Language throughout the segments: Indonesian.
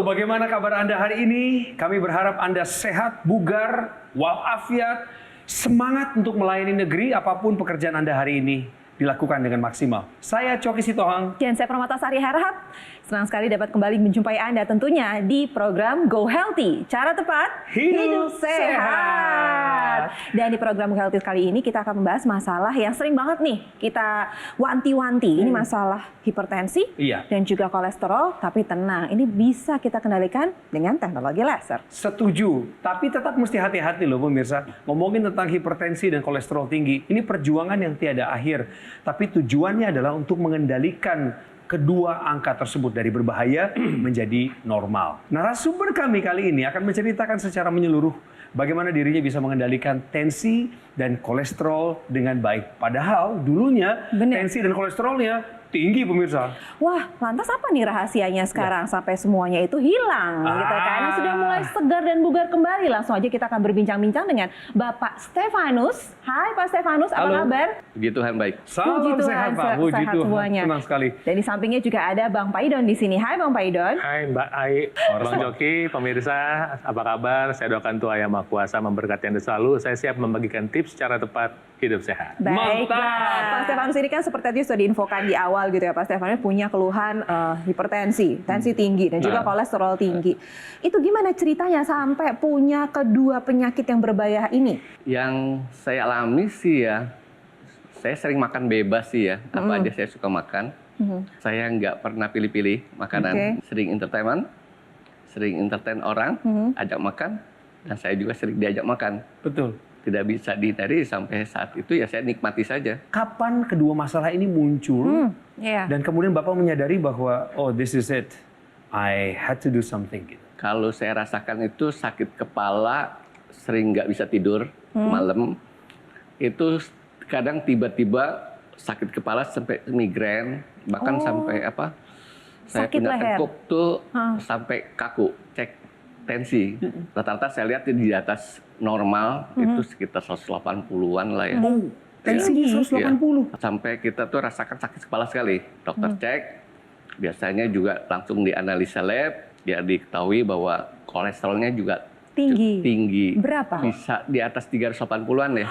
bagaimana kabar Anda hari ini? Kami berharap Anda sehat, bugar, walafiat, semangat untuk melayani negeri apapun pekerjaan Anda hari ini dilakukan dengan maksimal. Saya Coki Sitohang. Dan saya Permatasari Harahap. Senang sekali dapat kembali menjumpai Anda tentunya di program Go Healthy. Cara tepat, hidup sehat. Dan di program Go Healthy kali ini kita akan membahas masalah yang sering banget nih kita wanti-wanti. Ini masalah hipertensi dan juga kolesterol. Tapi tenang, ini bisa kita kendalikan dengan teknologi laser. Setuju, tapi tetap mesti hati-hati loh pemirsa. Ngomongin tentang hipertensi dan kolesterol tinggi, ini perjuangan yang tiada akhir. Tapi tujuannya adalah untuk mengendalikan kedua angka tersebut dari berbahaya menjadi normal. Narasumber kami kali ini akan menceritakan secara menyeluruh bagaimana dirinya bisa mengendalikan tensi dan kolesterol dengan baik. Padahal dulunya tensi dan kolesterolnya tinggi pemirsa. Wah, lantas apa nih rahasianya sekarang sampai semuanya itu hilang gitu kan? Sudah mulai segar dan bugar kembali. Langsung aja kita akan berbincang-bincang dengan Bapak Stefanus. Hai Pak Stefanus, apa kabar? Puji Tuhan baik. Salam sehat Pak, puji sehat Tuhan. semuanya. Senang sekali. Dan di sampingnya juga ada Bang Paidon di sini. Hai Bang Paidon. Hai Mbak Ai, Bang Joki, pemirsa, apa kabar? Saya doakan Tuhan Yang Maha Kuasa memberkati Anda selalu. Saya siap membagikan tips cara tepat hidup sehat. Baiklah, Pak Stefanus ini kan seperti tadi sudah diinfokan di awal gitu ya, Pak Stefanus punya keluhan hipertensi, tensi tinggi dan juga kolesterol tinggi. Itu gimana ceritanya sampai punya kedua penyakit yang berbahaya ini? Yang saya alami sih ya, saya sering makan bebas sih ya, apa aja saya suka makan. Saya nggak pernah pilih-pilih makanan, sering entertain orang, ajak makan, dan saya juga sering diajak makan. Betul. Tidak bisa dihindari sampai saat itu ya saya nikmati saja. Kapan kedua masalah ini muncul dan kemudian Bapak menyadari bahwa oh this is it, I had to do something gitu. Kalau saya rasakan itu sakit kepala, sering nggak bisa tidur malam, itu kadang tiba-tiba sakit kepala sampai migrain, bahkan sampai apa? Saya Sakit punya leher. tengkuk tuh sampai kaku, cek tensi. Rata-rata saya lihat di atas normal itu sekitar 180-an lah ya. Tensinya 180. Sampai kita tuh rasakan sakit kepala sekali. Dokter cek, biasanya juga langsung dianalisa lab, ya diketahui bahwa kolesterolnya juga tinggi. Berapa? Bisa di atas 380-an ya.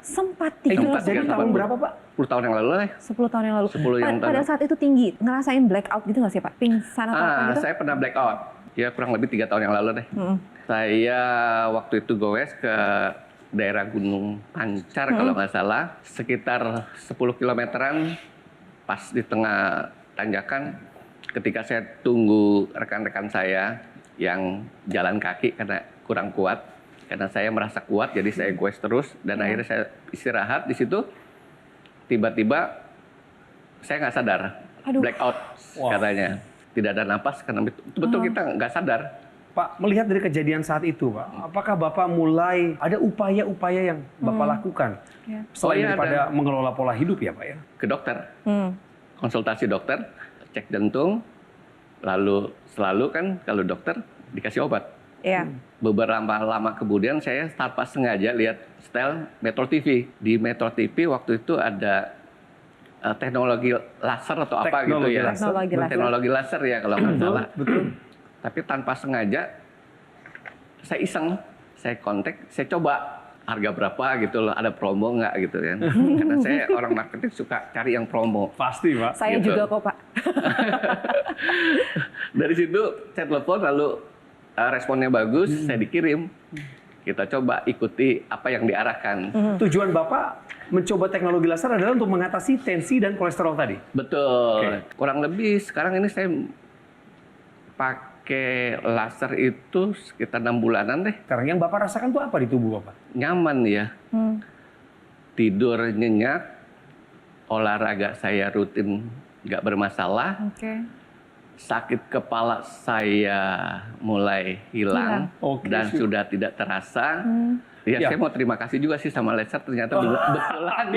Sempat Itu 30. terjadi tahun berapa Pak? 10 tahun yang lalu lah. 10 tahun yang lalu. 10 yang Pada saat itu tinggi, ngerasain blackout gitu nggak sih Pak? Pingsan atau apa gitu? Saya pernah blackout. Ya kurang lebih 3 tahun yang lalu deh. Saya waktu itu goes ke daerah Gunung Pancar kalau nggak salah. Sekitar 10 kilometeran pas di tengah tanjakan. Ketika saya tunggu rekan-rekan saya yang jalan kaki karena kurang kuat. Karena saya merasa kuat jadi saya goes terus. Dan akhirnya saya istirahat di situ. Tiba-tiba saya nggak sadar. Blackout katanya. Tidak ada napas karena betul kita nggak sadar. Pak, melihat dari kejadian saat itu, Pak, apakah Bapak mulai ada upaya-upaya yang Bapak lakukan selain daripada mengelola pola hidup ya, Pak ya? Ke dokter, konsultasi dokter, cek jantung, lalu selalu kan kalau dokter dikasih obat. Beberapa lama kemudian saya tanpa sengaja lihat setel Metro TV. Di Metro TV waktu itu ada teknologi laser atau apa gitu ya. Teknologi laser ya kalau nggak salah. Betul. Tapi tanpa sengaja saya iseng, saya kontak, saya coba harga berapa gitu loh, ada promo nggak gitu kan. Karena saya orang marketing suka cari yang promo. Pasti Pak. Saya gitu. juga kok Pak. Dari situ saya telepon lalu responnya bagus, saya dikirim. Kita coba ikuti apa yang diarahkan. Tujuan Bapak mencoba teknologi laser adalah untuk mengatasi tensi dan kolesterol tadi? Betul. Kurang lebih sekarang ini saya pakai laser itu sekitar 6 bulanan deh. Sekarang yang Bapak rasakan tuh apa di tubuh Bapak? Nyaman ya. Tidur nyenyak, olahraga saya rutin nggak bermasalah. Sakit kepala saya mulai hilang dan sudah tidak terasa. Saya mau terima kasih juga sih sama laser, ternyata betulan.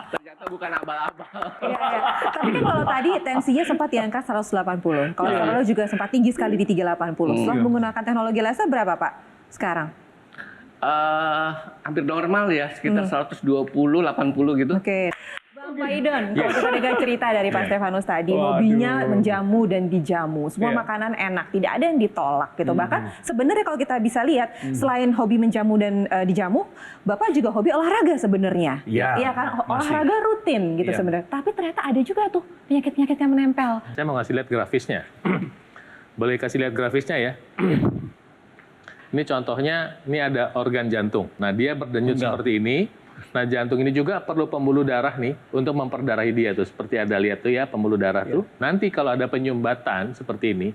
Ternyata bukan abal-abal. Tapi kan kalau tadi tensinya sempat di angka 180, kolesterol juga sempat tinggi sekali di 380. Setelah menggunakan teknologi laser berapa Pak sekarang? Hampir normal ya, sekitar 120, 80 gitu. Pak Idon, kalau kita dengar cerita dari Pak Stefanus tadi, Waduh. hobinya menjamu dan dijamu. Semua Iya. makanan enak, tidak ada yang ditolak gitu. Bahkan sebenarnya kalau kita bisa lihat, selain hobi menjamu dan dijamu, Bapak juga hobi olahraga sebenarnya. Iya, Iya kan, masih. olahraga rutin gitu Iya. sebenarnya. Tapi ternyata ada juga tuh penyakit-penyakit yang menempel. Saya mau ngasih lihat grafisnya. Boleh kasih lihat grafisnya ya? Ini contohnya, ini ada organ jantung. Nah, dia berdenyut Enggak. seperti ini. Nah, jantung ini juga perlu pembuluh darah nih untuk memperdarahi dia tuh. Seperti ada lihat tuh ya, pembuluh darah tuh. Nanti kalau ada penyumbatan seperti ini,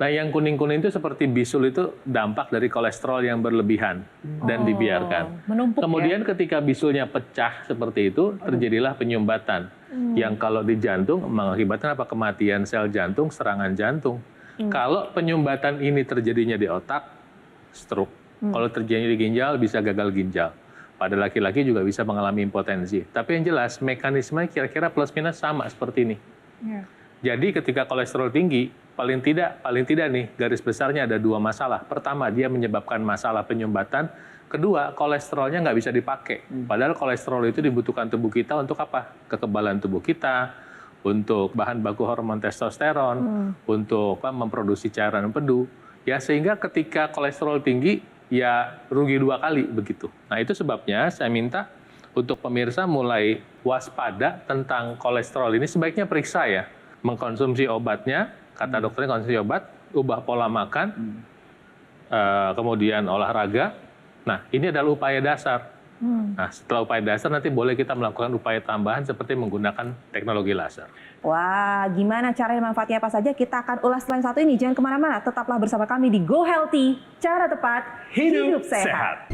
nah yang kuning-kuning itu seperti bisul itu dampak dari kolesterol yang berlebihan dan dibiarkan. Menumpuk Kemudian ketika bisulnya pecah seperti itu, terjadilah penyumbatan. Yang kalau di jantung mengakibatkan apa? Kematian sel jantung, serangan jantung. Kalau penyumbatan ini terjadinya di otak, stroke. Kalau terjadi di ginjal, bisa gagal ginjal. Pada laki-laki juga bisa mengalami impotensi. Tapi yang jelas, mekanisme kira-kira plus minus sama seperti ini. ya. Jadi ketika kolesterol tinggi, paling tidak nih, garis besarnya ada dua masalah. Pertama, dia menyebabkan masalah penyumbatan. Kedua, kolesterolnya nggak bisa dipakai. Padahal kolesterol itu dibutuhkan tubuh kita untuk apa? Kekebalan tubuh kita, untuk bahan baku hormon testosteron, untuk memproduksi cairan empedu. Ya, sehingga ketika kolesterol tinggi, ya rugi dua kali begitu. Nah, itu sebabnya saya minta untuk pemirsa mulai waspada tentang kolesterol ini. Sebaiknya periksa ya, mengkonsumsi obatnya, kata dokternya konsumsi obat, ubah pola makan, kemudian olahraga. Nah, ini adalah upaya dasar. Nah, setelah upaya dasar nanti boleh kita melakukan upaya tambahan seperti menggunakan teknologi laser. Wah, gimana caranya manfaatnya apa saja? Kita akan ulas selain satu ini. Jangan kemana-mana, tetaplah bersama kami di Go Healthy. Cara tepat, hidup sehat.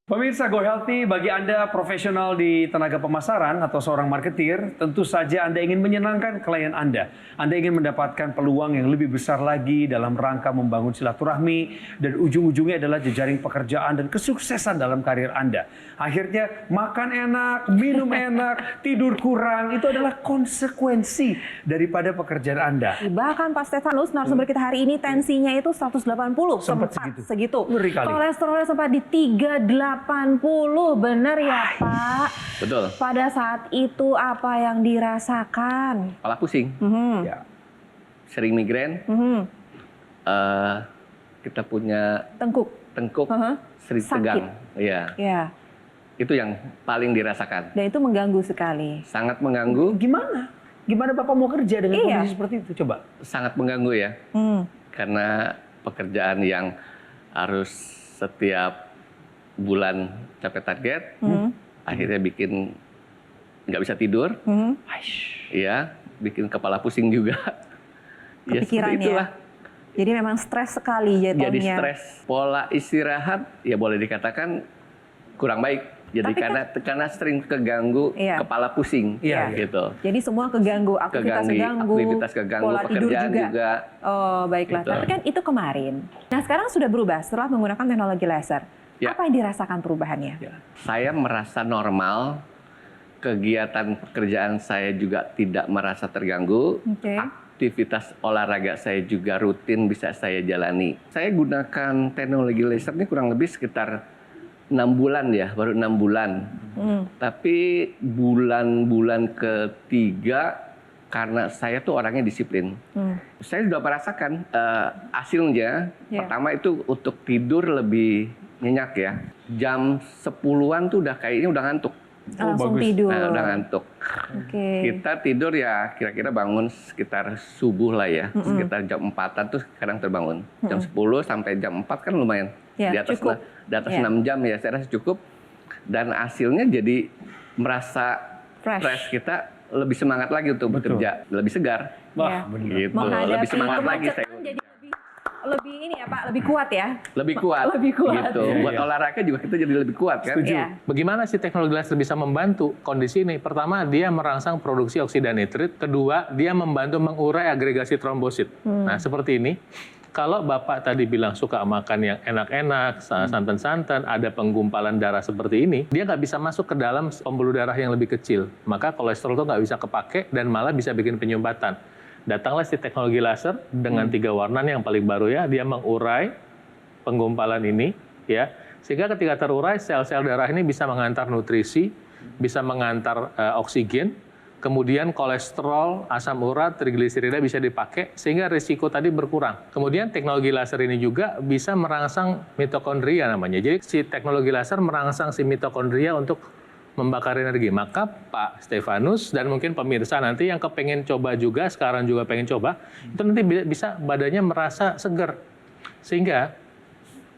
Pemirsa Go Healthy, bagi Anda profesional di tenaga pemasaran atau seorang marketir, tentu saja Anda ingin menyenangkan klien Anda. Anda ingin mendapatkan peluang yang lebih besar lagi dalam rangka membangun silaturahmi, dan ujung-ujungnya adalah jejaring pekerjaan dan kesuksesan dalam karir Anda. Akhirnya makan enak, minum enak, tidur kurang, itu adalah konsekuensi daripada pekerjaan Anda. Bahkan Pak Stefanus, narasumber kita hari ini tensinya itu 180, Sempat segitu. Ngeri kali. Kolesterolnya sempat di 380, benar ya Pak? Betul. Pada saat itu apa yang dirasakan? Kepala pusing, Ya. sering migrain, kita punya Tengkuk. tengkuk, sering Sakit. tegang. Iya, Ya, itu yang paling dirasakan. dan itu mengganggu sekali. Sangat mengganggu, Gimana? Gimana Bapak mau kerja dengan Iya. kondisi seperti itu? Coba. sangat mengganggu ya. Karena pekerjaan yang harus setiap bulan capai target, akhirnya bikin nggak bisa tidur, ya, bikin kepala pusing juga. Ya Kepikiran seperti itulah. Jadi memang stres sekali jatuhnya. Jadi stres. Pola istirahat ya boleh dikatakan kurang baik. Jadi Tapi karena sering keganggu Iya. kepala pusing, Iya. gitu. Jadi semua keganggu, aktivitas keganggu, Aktivitas keganggu, pola tidur pekerjaan juga. Oh, baiklah. Gitu. Tapi kan itu kemarin. Nah, sekarang sudah berubah setelah menggunakan teknologi laser. Ya. Apa yang dirasakan perubahannya? Saya merasa normal, kegiatan pekerjaan saya juga tidak merasa terganggu. Oke. Aktivitas olahraga saya juga rutin bisa saya jalani. Saya gunakan teknologi laser ini kurang lebih sekitar 6 bulan ya, baru 6 bulan. Tapi bulan-bulan ketiga, karena saya tuh orangnya disiplin. Saya sudah merasakan hasilnya. Ya. Pertama itu untuk tidur lebih nyenyak ya. Jam 10-an tuh udah kayaknya udah ngantuk. Langsung bagus. tidur. Nah, udah ngantuk. Oke. Kita tidur ya kira-kira bangun sekitar subuh lah ya. Sekitar jam 4-an tuh kadang terbangun. Jam 10 sampai jam 4 kan lumayan. Ya, di atas cukup. di atas Ya. 6 jam ya saya rasa cukup. Dan hasilnya jadi merasa Fresh. kita lebih semangat lagi untuk Betul. bekerja, lebih segar. Ya. Wah, benar. Gitu. Menghadapi Lebih semangat lagi saya. kemacetan jadi lebih ini ya Pak, lebih kuat ya. Lebih kuat. Lebih kuat. Gitu. Iya, Buat iya. olahraga juga kita jadi lebih kuat kan. Setuju. Iya. Bagaimana sih teknologi laser bisa membantu kondisi ini? Pertama, dia merangsang produksi oksida nitrit. Kedua, dia membantu mengurai agregasi trombosit. Nah, seperti ini. Kalau Bapak tadi bilang suka makan yang enak-enak, santan-santan, ada penggumpalan darah seperti ini, dia nggak bisa masuk ke dalam pembuluh darah yang lebih kecil. Maka kolesterol itu nggak bisa kepake dan malah bisa bikin penyumbatan. Datanglah si teknologi laser dengan 3 warna yang paling baru ya, dia mengurai penggumpalan ini, ya, Sehingga ketika terurai, sel-sel darah ini bisa mengantar nutrisi, bisa mengantar oksigen, kemudian kolesterol, asam urat, trigliserida bisa dipakai, sehingga risiko tadi berkurang. Kemudian teknologi laser ini juga bisa merangsang mitokondria namanya. Jadi si teknologi laser merangsang si mitokondria untuk membakar energi. Maka Pak Stefanus dan mungkin pemirsa nanti yang kepengen coba juga, sekarang juga pengen coba, itu nanti bisa badannya merasa seger. Sehingga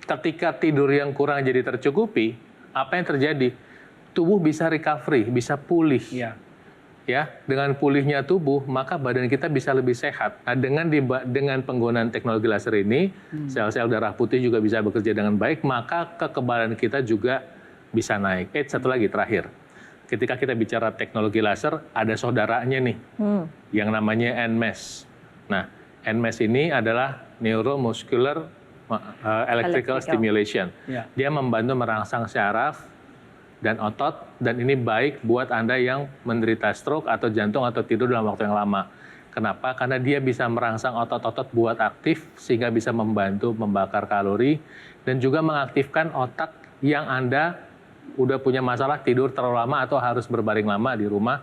ketika tidur yang kurang jadi tercukupi, apa yang terjadi? Tubuh bisa recovery, bisa pulih. Iya. Ya, dengan pulihnya tubuh, maka badan kita bisa lebih sehat. Nah, dengan penggunaan teknologi laser ini, sel-sel darah putih juga bisa bekerja dengan baik, maka kekebalan kita juga bisa naik. Satu lagi terakhir. Ketika kita bicara teknologi laser, ada saudaranya nih, yang namanya NMES. Nah, NMES ini adalah neuromuscular electrical stimulation. Ya. Dia membantu merangsang syaraf dan otot, dan ini baik buat Anda yang menderita stroke atau jantung atau tidur dalam waktu yang lama. Kenapa? Karena dia bisa merangsang otot-otot buat aktif, sehingga bisa membantu membakar kalori, dan juga mengaktifkan otak yang Anda udah punya masalah tidur terlalu lama atau harus berbaring lama di rumah,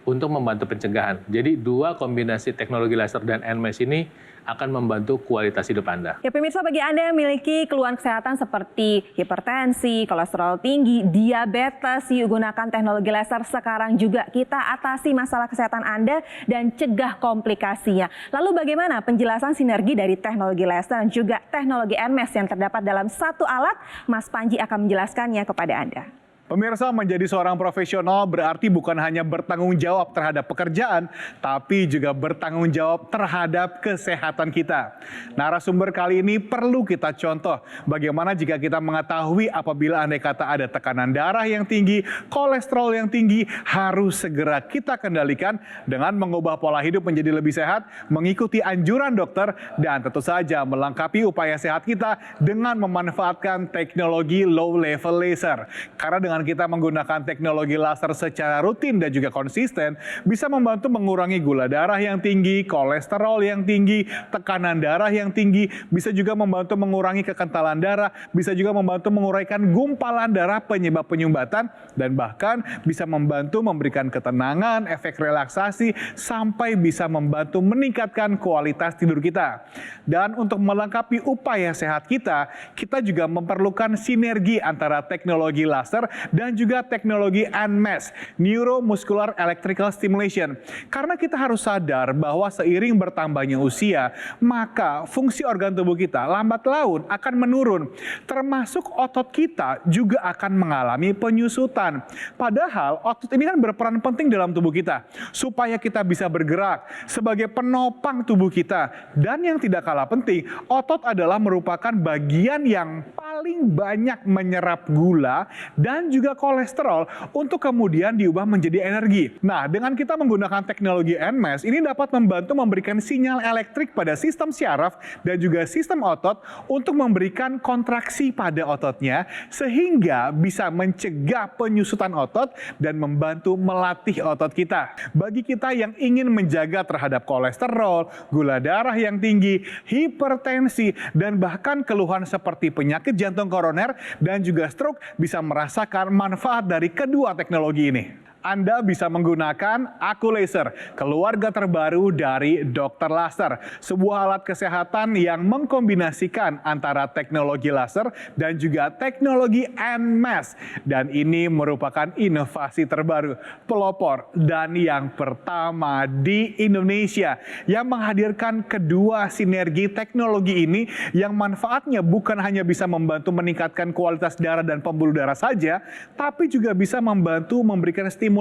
untuk membantu pencegahan. Jadi dua kombinasi teknologi laser dan NMES ini akan membantu kualitas hidup Anda. Ya pemirsa, bagi Anda yang memiliki keluhan kesehatan seperti hipertensi, kolesterol tinggi, diabetes, yuk gunakan teknologi laser sekarang juga. Kita atasi masalah kesehatan Anda dan cegah komplikasinya. Lalu bagaimana penjelasan sinergi dari teknologi laser dan juga teknologi NMES yang terdapat dalam satu alat? Mas Panji akan menjelaskannya kepada Anda. Pemirsa, menjadi seorang profesional berarti bukan hanya bertanggung jawab terhadap pekerjaan, tapi juga bertanggung jawab terhadap kesehatan kita. Narasumber kali ini perlu kita contoh bagaimana jika kita mengetahui apabila andai kata ada tekanan darah yang tinggi, kolesterol yang tinggi, harus segera kita kendalikan dengan mengubah pola hidup menjadi lebih sehat, mengikuti anjuran dokter, dan tentu saja melengkapi upaya sehat kita dengan memanfaatkan teknologi low level laser. Karena dengan kita menggunakan teknologi laser secara rutin dan juga konsisten, bisa membantu mengurangi gula darah yang tinggi, kolesterol yang tinggi, tekanan darah yang tinggi, bisa juga membantu mengurangi kekentalan darah, bisa juga membantu menguraikan gumpalan darah penyebab penyumbatan, dan bahkan bisa membantu memberikan ketenangan, efek relaksasi, sampai bisa membantu meningkatkan kualitas tidur kita. Dan untuk melengkapi upaya sehat kita, kita juga memerlukan sinergi antara teknologi laser dan juga teknologi NMES, Neuromuscular Electrical Stimulation. Karena kita harus sadar bahwa seiring bertambahnya usia, maka fungsi organ tubuh kita lambat laun akan menurun. Termasuk otot kita juga akan mengalami penyusutan. Padahal otot ini kan berperan penting dalam tubuh kita, supaya kita bisa bergerak sebagai penopang tubuh kita. Dan yang tidak kalah penting, otot adalah merupakan bagian yang paling banyak menyerap gula dan juga kolesterol untuk kemudian diubah menjadi energi. Nah, dengan kita menggunakan teknologi NMES, ini dapat membantu memberikan sinyal elektrik pada sistem syaraf dan juga sistem otot untuk memberikan kontraksi pada ototnya, sehingga bisa mencegah penyusutan otot dan membantu melatih otot kita. Bagi kita yang ingin menjaga terhadap kolesterol, gula darah yang tinggi, hipertensi, dan bahkan keluhan seperti penyakit jantung koroner dan juga stroke, bisa merasakan manfaat dari kedua teknologi ini. Anda bisa menggunakan Akulaser, keluarga terbaru dari Dr. Laser, sebuah alat kesehatan yang mengkombinasikan antara teknologi laser dan juga teknologi NMES. Dan ini merupakan inovasi terbaru, pelopor, dan yang pertama di Indonesia yang menghadirkan kedua sinergi teknologi ini yang manfaatnya bukan hanya bisa membantu meningkatkan kualitas darah dan pembuluh darah saja, tapi juga bisa membantu memberikan stimulasi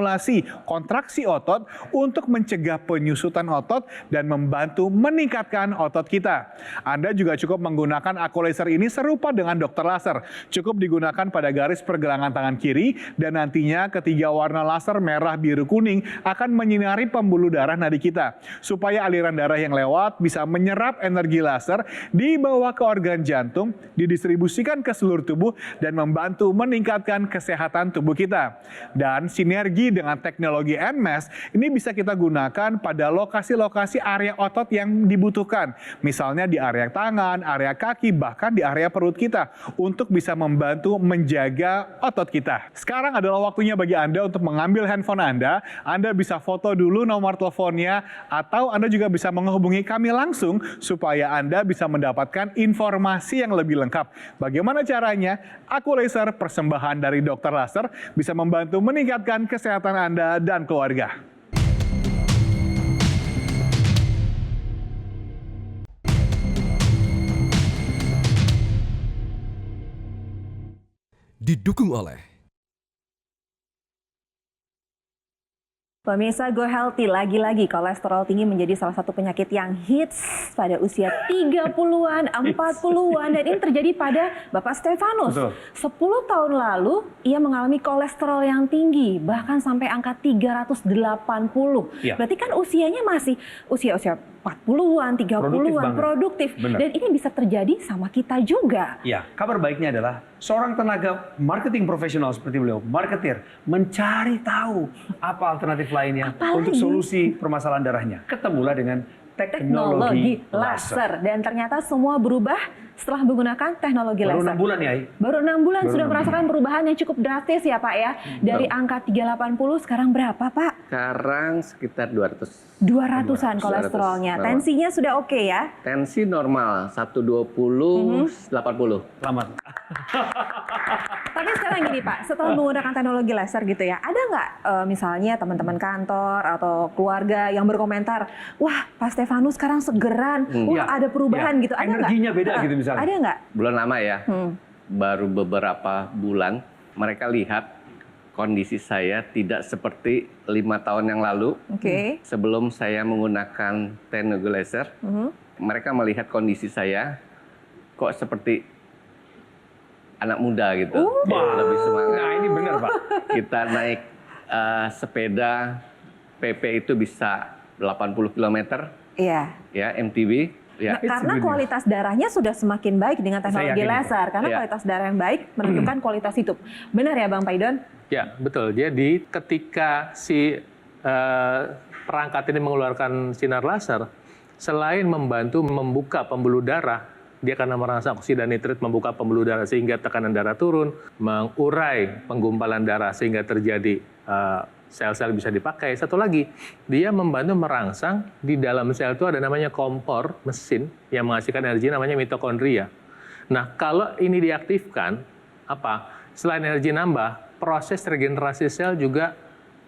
kontraksi otot untuk mencegah penyusutan otot dan membantu meningkatkan otot kita. Anda juga cukup menggunakan Akulaser ini serupa dengan Dr. Laser. Cukup digunakan pada garis pergelangan tangan kiri, dan nantinya ketiga warna laser merah, biru, kuning akan menyinari pembuluh darah nadi kita, supaya aliran darah yang lewat bisa menyerap energi laser, dibawa ke organ jantung, didistribusikan ke seluruh tubuh, dan membantu meningkatkan kesehatan tubuh kita. Dan sinergi Apalagi dengan teknologi NMAS, ini bisa kita gunakan pada lokasi-lokasi area otot yang dibutuhkan. Misalnya di area tangan, area kaki, bahkan di area perut kita untuk bisa membantu menjaga otot kita. Sekarang adalah waktunya bagi Anda untuk mengambil handphone Anda. Anda bisa foto dulu nomor teleponnya atau Anda juga bisa menghubungi kami langsung supaya Anda bisa mendapatkan informasi yang lebih lengkap. Bagaimana caranya? Aqualaser, persembahan dari Dr. Laser, bisa membantu meningkatkan kesehatan Anda dan keluarga. Didukung oleh Pemirsa Go Healthy, lagi-lagi kolesterol tinggi menjadi salah satu penyakit yang hits pada usia 30-an, 40-an, dan ini terjadi pada Bapak Stefanus. Betul. 10 tahun lalu, ia mengalami kolesterol yang tinggi, bahkan sampai angka 380. Iya. Berarti kan usianya masih usia-usia 40-an, 30-an, produktif. Benar. Dan ini bisa terjadi sama kita juga. Ya, kabar baiknya adalah seorang tenaga marketing profesional seperti beliau, marketer, mencari tahu apa alternatif lainnya untuk solusi permasalahan darahnya. Ketemulah dengan teknologi laser. Dan ternyata semua berubah setelah menggunakan teknologi Baru laser. 6 bulan ya? Baru 6 bulan Baru sudah 6 merasakan perubahan yang cukup drastis ya Pak ya. Dari angka 380 sekarang berapa Pak? Sekarang sekitar 200. 200-an kolesterolnya. 200. Tensinya sudah oke ya? Tensi normal 120 80. Selamat. Tapi sekarang gini Pak, setelah menggunakan teknologi laser gitu ya, ada nggak misalnya teman-teman kantor atau keluarga yang berkomentar, wah Pak Stefanus sekarang segeran, wah Ya, ada perubahan ya. gitu, ada nggak? Energinya beda gitu misalnya. Ada nggak? Belum lama ya. Baru beberapa bulan mereka lihat kondisi saya tidak seperti 5 tahun yang lalu. Oke. Sebelum saya menggunakan teknologi laser, mereka melihat kondisi saya kok seperti anak muda gitu, lebih semangat. Nah ini benar Pak. Kita naik sepeda PP itu bisa 80 km, Iya. ya MTB. Ya, Nah, karena kualitas darahnya sudah semakin baik dengan teknologi yakin itu. laser. Karena Iya. kualitas darah yang baik menentukan kualitas hidup. Benar ya Bang Paidon? Ya, betul. Jadi ketika si perangkat ini mengeluarkan sinar laser, selain membantu membuka pembuluh darah, dia karena merasa oksida nitrit membuka pembuluh darah sehingga tekanan darah turun, mengurai penggumpalan darah sehingga terjadi sel-sel bisa dipakai. Satu lagi, dia membantu merangsang di dalam sel itu ada namanya kompor mesin yang menghasilkan energi namanya mitokondria. Nah, kalau ini diaktifkan, selain energi nambah, proses regenerasi sel juga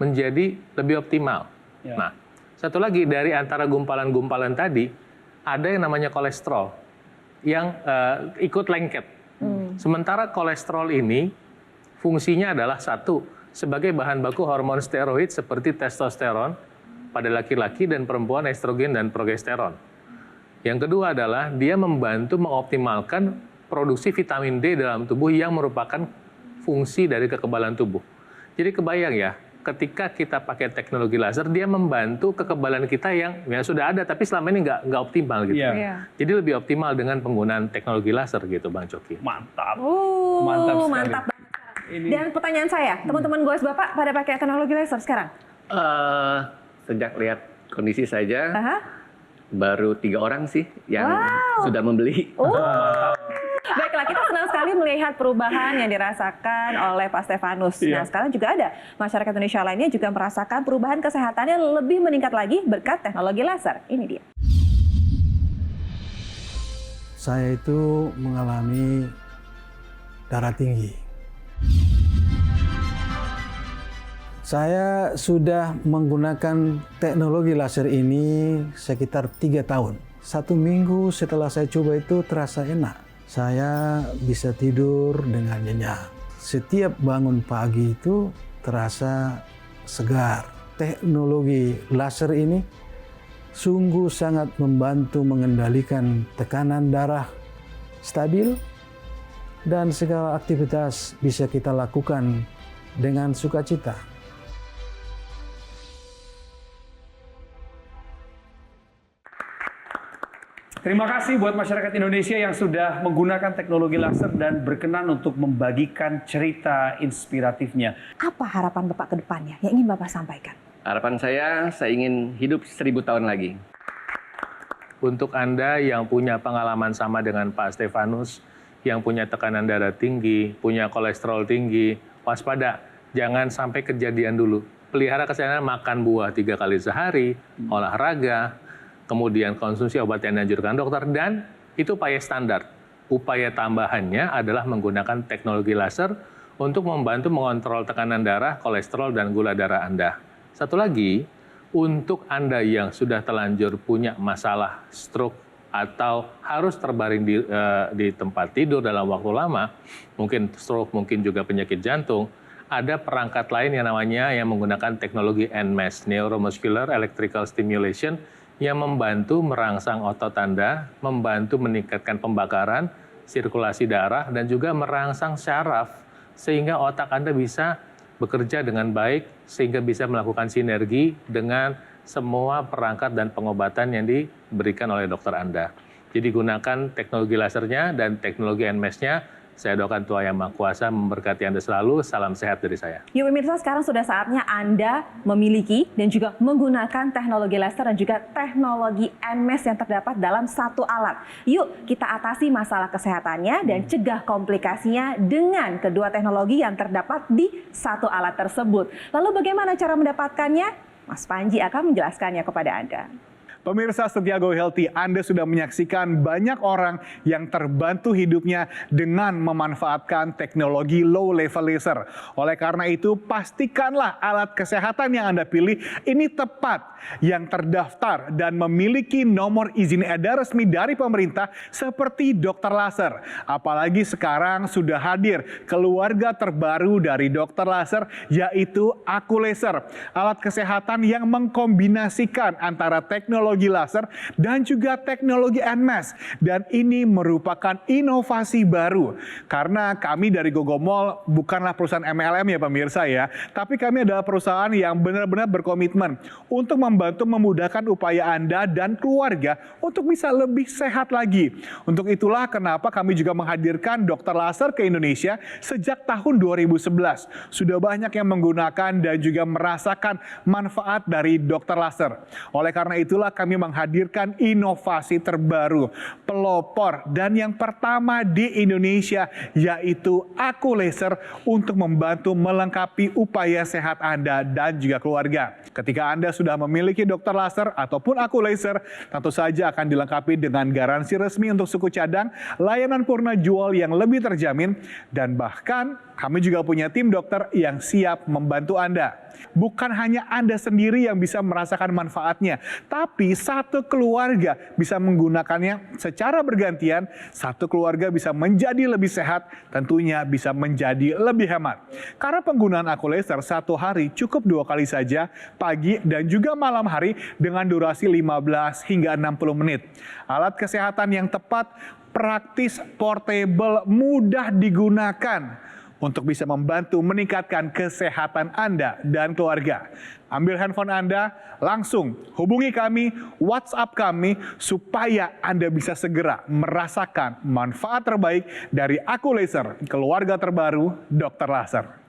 menjadi lebih optimal. Ya. Nah, satu lagi dari antara gumpalan-gumpalan tadi, ada yang namanya kolesterol yang ikut lengket. Sementara kolesterol ini fungsinya adalah satu, sebagai bahan baku hormon steroid seperti testosteron pada laki-laki dan perempuan, estrogen dan progesteron. Yang kedua adalah dia membantu mengoptimalkan produksi vitamin D dalam tubuh yang merupakan fungsi dari kekebalan tubuh. Jadi kebayang ya, ketika kita pakai teknologi laser, dia membantu kekebalan kita yang ya sudah ada, tapi selama ini nggak optimal gitu. Iya. Iya. Jadi lebih optimal dengan penggunaan teknologi laser gitu, Bang Coki. Mantap. Mantap sekali. banget. Dan pertanyaan saya, teman-teman goes Bapak pada pakai teknologi laser sekarang? Sejak lihat kondisi saja, Aha. baru 3 orang sih yang sudah membeli. Baiklah, kita senang sekali melihat perubahan yang dirasakan oleh Pak Stefanus. Iya. Nah, sekarang juga ada masyarakat Indonesia lainnya juga merasakan perubahan kesehatannya lebih meningkat lagi berkat teknologi laser. Ini dia. Saya itu mengalami darah tinggi. Saya sudah menggunakan teknologi laser ini sekitar 3 tahun. 1 minggu setelah saya coba itu terasa enak. Saya bisa tidur dengan nyenyak. Setiap bangun pagi itu terasa segar. Teknologi laser ini sungguh sangat membantu mengendalikan tekanan darah stabil dan segala aktivitas bisa kita lakukan dengan sukacita. Terima kasih buat masyarakat Indonesia yang sudah menggunakan teknologi laser dan berkenan untuk membagikan cerita inspiratifnya. Apa harapan Bapak ke depannya yang ingin Bapak sampaikan? Harapan saya ingin hidup 1000 tahun lagi. Untuk Anda yang punya pengalaman sama dengan Pak Stefanus, yang punya tekanan darah tinggi, punya kolesterol tinggi, waspada, jangan sampai kejadian dulu. Pelihara kesehatan, makan buah 3 kali sehari, olahraga, kemudian konsumsi obat yang dianjurkan dokter, dan itu upaya standar. Upaya tambahannya adalah menggunakan teknologi laser untuk membantu mengontrol tekanan darah, kolesterol, dan gula darah Anda. Satu lagi, untuk Anda yang sudah terlanjur punya masalah stroke atau harus terbaring di tempat tidur dalam waktu lama, mungkin stroke, mungkin juga penyakit jantung, ada perangkat lain yang namanya yang menggunakan teknologi NMES, Neuromuscular Electrical Stimulation, yang membantu merangsang otot Anda, membantu meningkatkan pembakaran, sirkulasi darah, dan juga merangsang syaraf, sehingga otak Anda bisa bekerja dengan baik, sehingga bisa melakukan sinergi dengan semua perangkat dan pengobatan yang diberikan oleh dokter Anda. Jadi gunakan teknologi lasernya dan teknologi NMES-nya. Saya doakan Tuhan Yang Maha Kuasa memberkati Anda selalu. Salam sehat dari saya. Yuk pemirsa, sekarang sudah saatnya Anda memiliki dan juga menggunakan teknologi laser dan juga teknologi NMES yang terdapat dalam satu alat. Yuk kita atasi masalah kesehatannya dan cegah komplikasinya dengan kedua teknologi yang terdapat di satu alat tersebut. Lalu bagaimana cara mendapatkannya? Mas Panji akan menjelaskannya kepada Anda. Pemirsa setia Go Healthy, Anda sudah menyaksikan banyak orang yang terbantu hidupnya dengan memanfaatkan teknologi low level laser. Oleh karena itu, pastikanlah alat kesehatan yang Anda pilih ini tepat, yang terdaftar dan memiliki nomor izin edar resmi dari pemerintah seperti dokter laser. Apalagi sekarang sudah hadir keluarga terbaru dari dokter laser, yaitu Aku Laser. Alat kesehatan yang mengkombinasikan antara teknologi laser dan juga teknologi NMES, dan ini merupakan inovasi baru karena kami dari Gogomol bukanlah perusahaan MLM ya pemirsa ya, tapi kami adalah perusahaan yang benar-benar berkomitmen untuk membantu memudahkan upaya Anda dan keluarga untuk bisa lebih sehat lagi. Untuk itulah kenapa kami juga menghadirkan dokter laser ke Indonesia sejak tahun 2011. Sudah banyak yang menggunakan dan juga merasakan manfaat dari dokter laser. Oleh karena itulah kami menghadirkan inovasi terbaru, pelopor dan yang pertama di Indonesia, yaitu Aku Laser, untuk membantu melengkapi upaya sehat Anda dan juga keluarga. Ketika Anda sudah memiliki dokter laser ataupun Aku Laser, tentu saja akan dilengkapi dengan garansi resmi untuk suku cadang, layanan purna jual yang lebih terjamin, dan bahkan kami juga punya tim dokter yang siap membantu Anda. Bukan hanya Anda sendiri yang bisa merasakan manfaatnya, tapi satu keluarga bisa menggunakannya secara bergantian. Satu keluarga bisa menjadi lebih sehat, tentunya bisa menjadi lebih hemat. Karena penggunaan Aku Laser satu hari cukup 2 kali saja, pagi dan juga malam hari dengan durasi 15 hingga 60 menit. Alat kesehatan yang tepat, praktis, portable, mudah digunakan untuk bisa membantu meningkatkan kesehatan Anda dan keluarga. Ambil handphone Anda, langsung hubungi kami, WhatsApp kami, supaya Anda bisa segera merasakan manfaat terbaik dari Aku Laser, keluarga terbaru dokter laser.